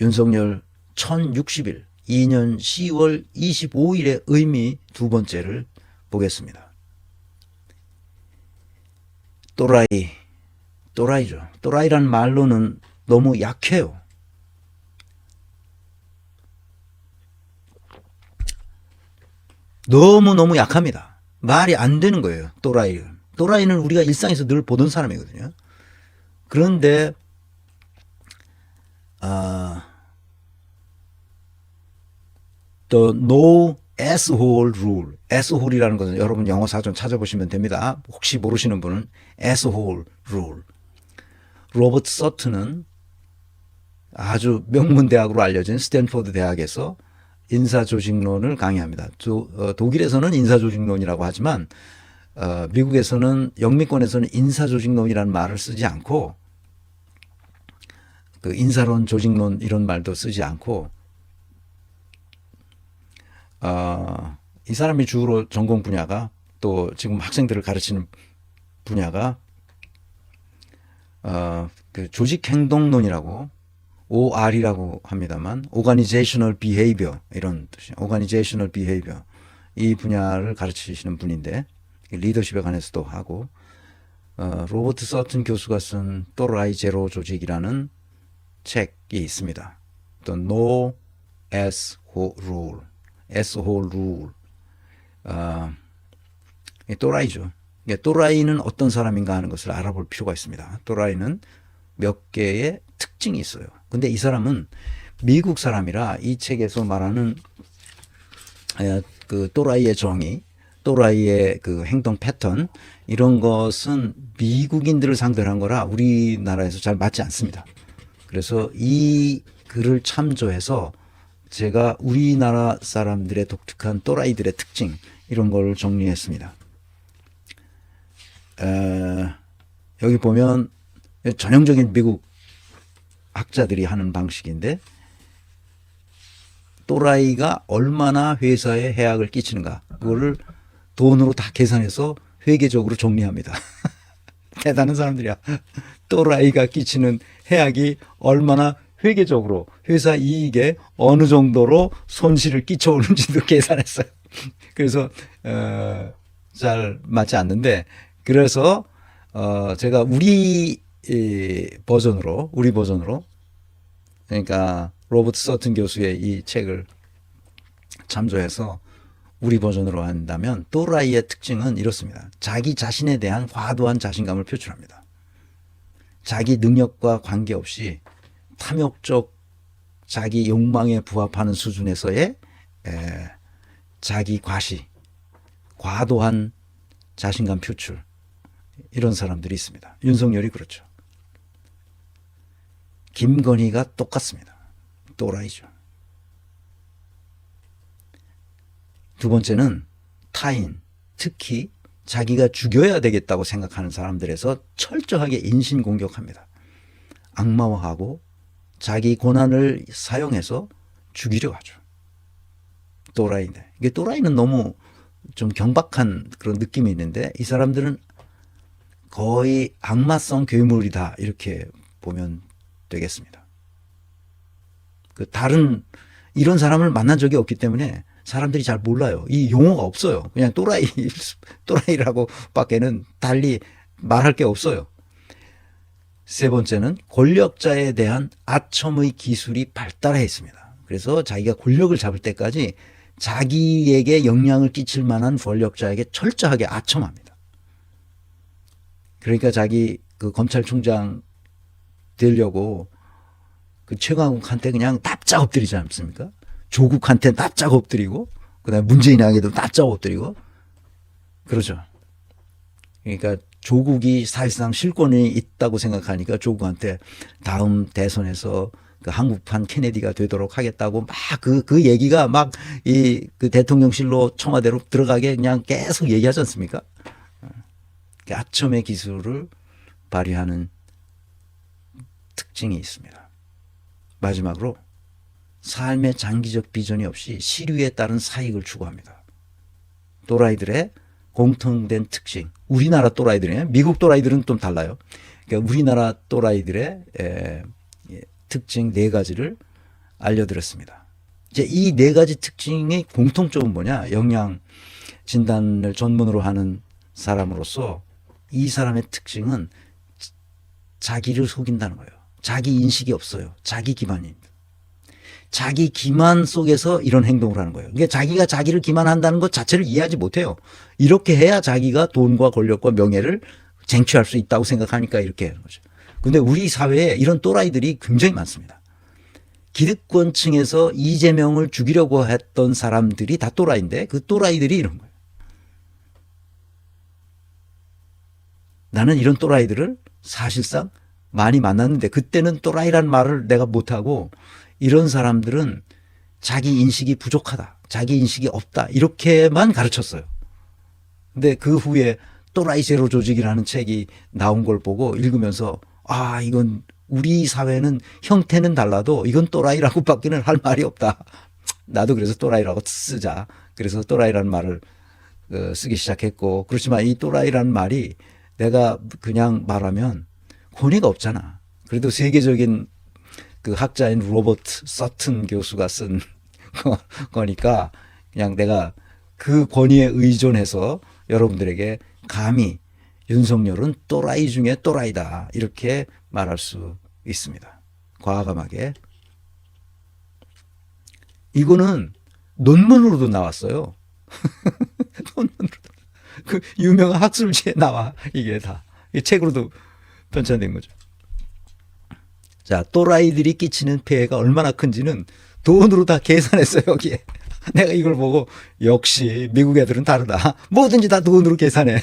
윤석열 1060일 2년 10월 25일의 의미 두 번째를 보겠습니다. 또라이, 또라이죠. 또라이란 말로는 너무 약해요. 너무너무 약합니다. 말이 안 되는 거예요. 또라이는. 또라이는 우리가 일상에서 늘 보던 사람이거든요. 그런데 the no asshole rule. asshole이라는 것은 여러분 영어 사전 찾아보시면 됩니다. 혹시 모르시는 분은 asshole rule. 로버트 서튼은 아주 명문대학으로 알려진 스탠포드 대학에서 인사조직론을 강의합니다. 독일에서는 인사조직론이라고 하지만 미국에서는 영미권에서는 인사조직론이라는 말을 쓰지 않고 그 인사론, 조직론 이런 말도 쓰지 않고 이 사람이 주로 전공 분야가 또 지금 학생들을 가르치는 분야가 그 조직행동론이라고 OR이라고 합니다만 Organizational Behavior 이런 뜻이에요. Organizational Behavior 이 분야를 가르치시는 분인데 리더십에 관해서도 하고 로버트 서튼 교수가 쓴 또라이 제로 조직이라는 책이 있습니다. 또 No Asshole Rule, Asshole Rule. 또라이죠. 또라이는 어떤 사람인가 하는 것을 알아볼 필요가 있습니다. 또라이는 몇 개의 특징이 있어요. 근데 이 사람은 미국 사람이라 이 책에서 말하는 그 또라이의 정의, 또라이의 그 행동 패턴 이런 것은 미국인들을 상대로 한 거라 우리나라에서 잘 맞지 않습니다. 그래서 이 글을 참조해서 제가 우리나라 사람들의 독특한 또라이들의 특징 이런 걸 정리했습니다. 여기 보면 전형적인 미국 학자들이 하는 방식인데 또라이가 얼마나 회사에 해악을 끼치는가 그거를 돈으로 다 계산해서 회계적으로 정리합니다. 대단한 사람들이야. 또라이가 끼치는 해악이 얼마나 회계적으로 회사 이익에 어느 정도로 손실을 끼쳐오는지도 계산했어요. 그래서 잘 맞지 않는데 그래서 제가 우리 버전으로 그러니까 로버트 서튼 교수의 이 책을 참조해서 우리 버전으로 한다면 또라이의 특징은 이렇습니다. 자기 자신에 대한 과도한 자신감을 표출합니다. 자기 능력과 관계없이 탐욕적 자기 욕망에 부합하는 수준에서의 자기 과시, 과도한 자신감 표출 이런 사람들이 있습니다. 윤석열이 그렇죠. 김건희가 똑같습니다. 또라이죠. 두 번째는 타인, 특히 자기가 죽여야 되겠다고 생각하는 사람들에서 철저하게 인신공격합니다. 악마화하고 자기 고난을 사용해서 죽이려 하죠. 또라이인데 이게 또라이는 너무 좀 경박한 그런 느낌이 있는데 이 사람들은 거의 악마성 괴물이다 이렇게 보면 되겠습니다. 그 다른 이런 사람을 만난 적이 없기 때문에 사람들이 잘 몰라요. 이 용어가 없어요. 그냥 또라이라고 밖에는 달리 말할 게 없어요. 세 번째는 권력자에 대한 아첨의 기술이 발달해 있습니다. 그래서 자기가 권력을 잡을 때까지 자기에게 영향을 끼칠 만한 권력자에게 철저하게 아첨합니다. 그러니까 자기 그 검찰총장 되려고 그 최강욱한테 그냥 납작 엎드리지 않습니까? 조국한테 납작 엎드리고 그다음에 문재인에게도 납작 엎드리고 그러죠. 그러니까 조국이 사실상 실권이 있다고 생각하니까 조국한테 다음 대선에서 그 한국판 케네디가 되도록 하겠다고 막 그 얘기가 막 그 대통령실로 청와대로 들어가게 그냥 계속 얘기하지 않습니까? 아첨의 기술을 발휘하는 특징이 있습니다. 마지막으로 삶의 장기적 비전이 없이 시류에 따른 사익을 추구합니다. 또라이들의 공통된 특징, 우리나라 또라이들이에요. 미국 또라이들은 좀 달라요. 그러니까 우리나라 또라이들의 특징 네 가지를 알려드렸습니다. 이제 이 네 가지 특징의 공통점은 뭐냐? 영양 진단을 전문으로 하는 사람으로서 이 사람의 특징은 자기를 속인다는 거예요. 자기 인식이 없어요. 자기 기만입니다. 자기 기만 속에서 이런 행동을 하는 거예요. 그러니까 자기가 자기를 기만한다는 것 자체를 이해하지 못해요. 이렇게 해야 자기가 돈과 권력과 명예를 쟁취할 수 있다고 생각하니까 이렇게 하는 거죠. 근데 우리 사회에 이런 또라이들이 굉장히 많습니다. 기득권층에서 이재명을 죽이려고 했던 사람들이 다 또라이인데 그 또라이들이 이런 거예요. 나는 이런 또라이들을 사실상 많이 만났는데 그때는 또라이란 말을 내가 못하고 이런 사람들은 자기 인식이 부족하다. 자기 인식이 없다. 이렇게만 가르쳤어요. 근데 그 후에 또라이 제로 조직이라는 책이 나온 걸 보고 읽으면서 아, 이건 우리 사회는 형태는 달라도 이건 또라이라고 밖에는 할 말이 없다. 나도 그래서 또라이라고 쓰자. 그래서 또라이라는 말을 쓰기 시작했고 그렇지만 이 또라이라는 말이 내가 그냥 말하면 권위가 없잖아. 그래도 세계적인 그 학자인 로버트 서튼 교수가 쓴 거니까 그냥 내가 그 권위에 의존해서 여러분들에게 감히 윤석열은 또라이 중에 또라이다 이렇게 말할 수 있습니다. 과감하게. 이거는 논문으로도 나왔어요. 논문으로도. 그 유명한 학술지에 나와 이게 다. 이 책으로도 편찬된 거죠. 자, 또라이들이 끼치는 폐해가 얼마나 큰지는 돈으로 다 계산했어요, 여기에. 내가 이걸 보고 역시 미국 애들은 다르다. 뭐든지 다 돈으로 계산해.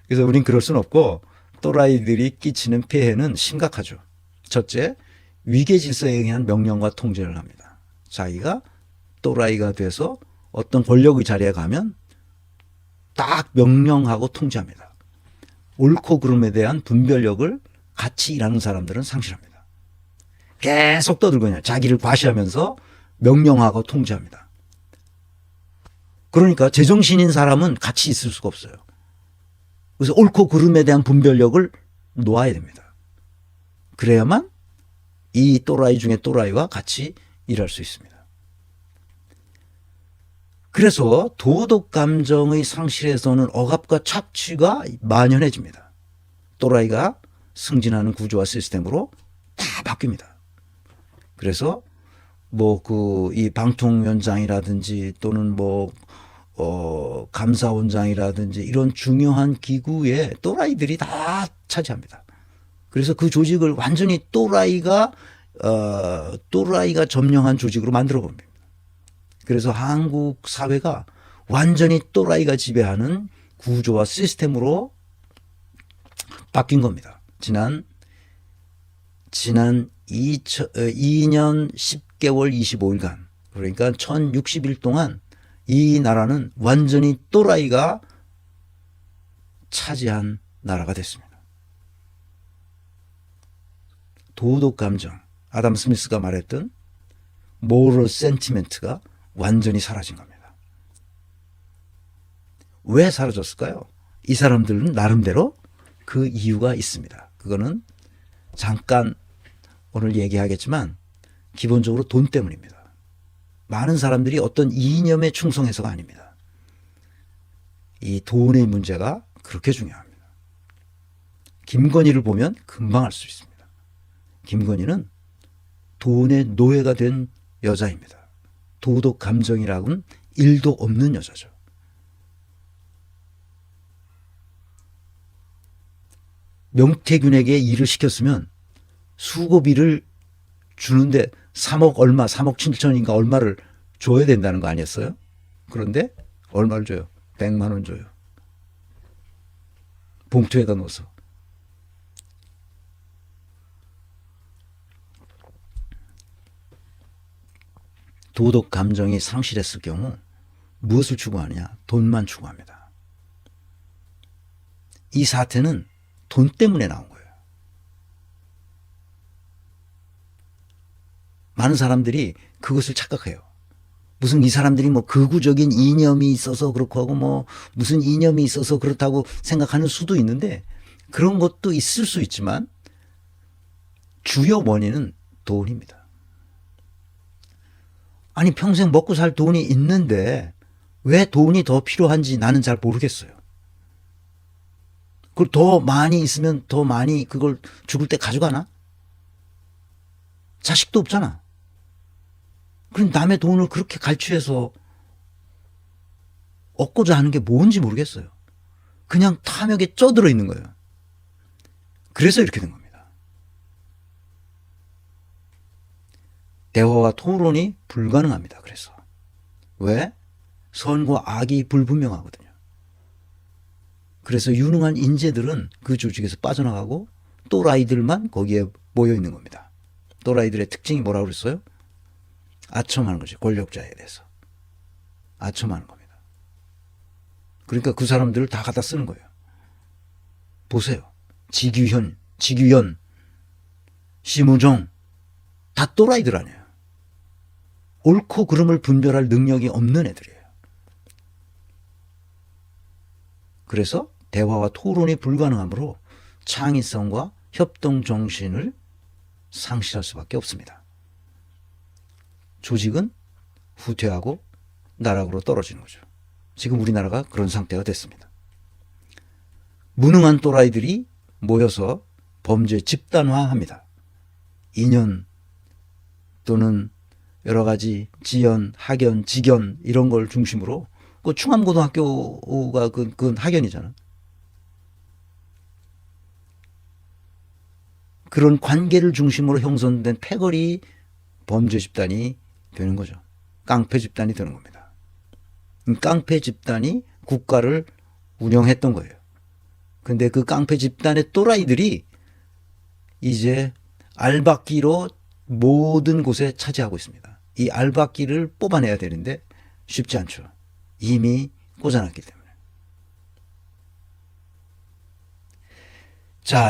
그래서 우린 그럴 순 없고 또라이들이 끼치는 폐해는 심각하죠. 첫째, 위계 질서에 의한 명령과 통제를 합니다. 자기가 또라이가 돼서 어떤 권력의 자리에 가면 딱 명령하고 통제합니다. 옳고 그름에 대한 분별력을 같이 일하는 사람들은 상실합니다. 계속 떠들거든요. 자기를 과시하면서 명령하고 통제합니다. 그러니까 제정신인 사람은 같이 있을 수가 없어요. 그래서 옳고 그름에 대한 분별력을 놓아야 됩니다. 그래야만 이 또라이 중에 또라이와 같이 일할 수 있습니다. 그래서 도덕 감정의 상실에서는 억압과 착취가 만연해집니다. 또라이가 승진하는 구조와 시스템으로 다 바뀝니다. 그래서 뭐 이 방통위원장이라든지 또는 감사원장이라든지 이런 중요한 기구에 또라이들이 다 차지합니다. 그래서 그 조직을 완전히 또라이가 점령한 조직으로 만들어 봅니다. 그래서 한국 사회가 완전히 또라이가 지배하는 구조와 시스템으로 바뀐 겁니다. 지난 2년 10개월 25일간 그러니까 1060일 동안 이 나라는 완전히 또라이가 차지한 나라가 됐습니다. 도덕 감정, 아담 스미스가 말했던 moral sentiment가 완전히 사라진 겁니다. 왜 사라졌을까요? 이 사람들은 나름대로 그 이유가 있습니다. 그거는 잠깐 오늘 얘기하겠지만 기본적으로 돈 때문입니다. 많은 사람들이 어떤 이념에 충성해서가 아닙니다. 이 돈의 문제가 그렇게 중요합니다. 김건희를 보면 금방 알 수 있습니다. 김건희는 돈의 노예가 된 여자입니다. 도덕 감정이라고는 1도 없는 여자죠. 명태균에게 일을 시켰으면 수고비를 주는데 3억 7천인가 얼마를 줘야 된다는 거 아니었어요? 그런데 얼마를 줘요? 100만 원 줘요. 봉투에다 넣어서. 도덕 감정이 상실했을 경우 무엇을 추구하느냐? 돈만 추구합니다. 이 사태는 돈 때문에 나온 거예요. 많은 사람들이 그것을 착각해요. 무슨 이 사람들이 뭐 극우적인 이념이 있어서 그렇고 하고 뭐 무슨 이념이 있어서 그렇다고 생각하는 수도 있는데 그런 것도 있을 수 있지만 주요 원인은 돈입니다. 아니 평생 먹고 살 돈이 있는데 왜 돈이 더 필요한지 나는 잘 모르겠어요. 그걸 더 많이 있으면 더 많이 그걸 죽을 때 가져가나? 자식도 없잖아. 그럼 남의 돈을 그렇게 갈취해서 얻고자 하는 게 뭔지 모르겠어요. 그냥 탐욕에 쪄들어 있는 거예요. 그래서 이렇게 된 겁니다. 대화와 토론이 불가능합니다. 그래서 왜? 선과 악이 불분명하거든요. 그래서 유능한 인재들은 그 조직에서 빠져나가고 또라이들만 거기에 모여 있는 겁니다. 또라이들의 특징이 뭐라고 그랬어요? 아첨하는 거죠. 권력자에 대해서. 아첨하는 겁니다. 그러니까 그 사람들을 다 갖다 쓰는 거예요. 보세요. 지규현, 지규현, 심우정 다 또라이들 아니에요. 옳고 그름을 분별할 능력이 없는 애들이에요. 그래서 대화와 토론이 불가능하므로 창의성과 협동 정신을 상실할 수밖에 없습니다. 조직은 후퇴하고 나락으로 떨어지는 거죠. 지금 우리나라가 그런 상태가 됐습니다. 무능한 또라이들이 모여서 범죄 집단화합니다. 인연 또는 여러 가지 지연, 학연, 직연 이런 걸 중심으로 그 충암고등학교가 그건 학연이잖아. 그런 관계를 중심으로 형성된 패거리 범죄 집단이 되는 거죠. 깡패 집단이 되는 겁니다. 깡패 집단이 국가를 운영했던 거예요. 근데 그 깡패 집단의 또라이들이 이제 알박기로 모든 곳에 차지하고 있습니다. 이 알박기를 뽑아내야 되는데 쉽지 않죠. 이미 꽂아놨기 때문에.